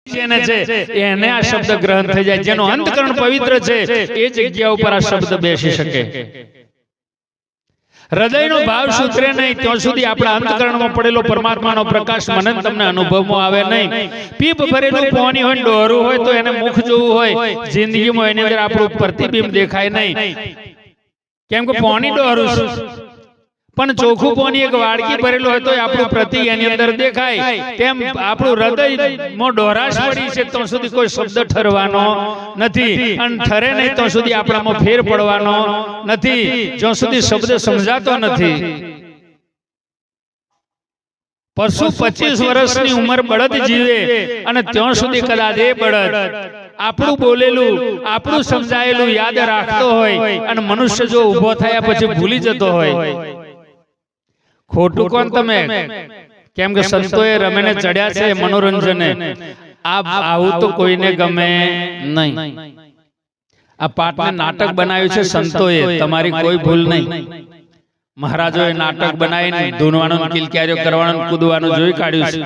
જેને છે એને આ શબ્દ ગ્રહણ થઈ જાય, જેનો અંતકરણ પવિત્ર છે એ જગ્યા ઉપર આ શબ્દ બેસી શકે। હૃદયનો ભાવ સુધરે નહીં ત્યાં સુધી આપણા અંતકરણમાં પડેલો પરમાત્માનો પ્રકાશ મને તમને અનુભવમાં આવે નહીં। પીપ ભરેલું પાણી હોય, ડોરું હોય તો એને મુખ જોવું હોય, જિંદગીમાં એની અંદર આપણું પ્રતિબિંબ દેખાય નહીં, કેમ કે પાણી ડોરું છે, પણ ચોખ્ખું પાણી એક વાડકી ભરેલું હોય તો આપણું પ્રતિક એની અંદર દેખાય। તેમ આપણું હૃદયમાં ડોરાશ પડી છે ત્યાં સુધી કોઈ શબ્દ ઠરવાનો નથી, અને ઠરે નહીં ત્યાં સુધી આપણામાં ફેર પડવાનો નથી, જ્યાં સુધી શબ્દ સમજાતો નથી। પશુ 25 વર્ષની ઉંમર બળદ જીવે અને ત્યાં સુધી કદાચ એ બળદ આપણું બોલેલું, આપણું સમજાયેલું યાદ રાખતો હોય, અને મનુષ્ય જો ઊભો થયા પછી ભૂલી જતો હોય, ખોટું કોણ તમે? કેમ કે સંતોએ રમેને ચડ્યા છે મનોરંજને, આવું તો કોઈને ગમે નહીં। આ પાઠને નાટક બનાવ્યું છે સંતોએ, તમારી કોઈ ભૂલ નહીં। મહારાજોએ નાટક બનાવીને ધૂનવાનું, કિલક્યારીઓ કરવાનું, કૂદવાનું જોઈ કાઢ્યું છે।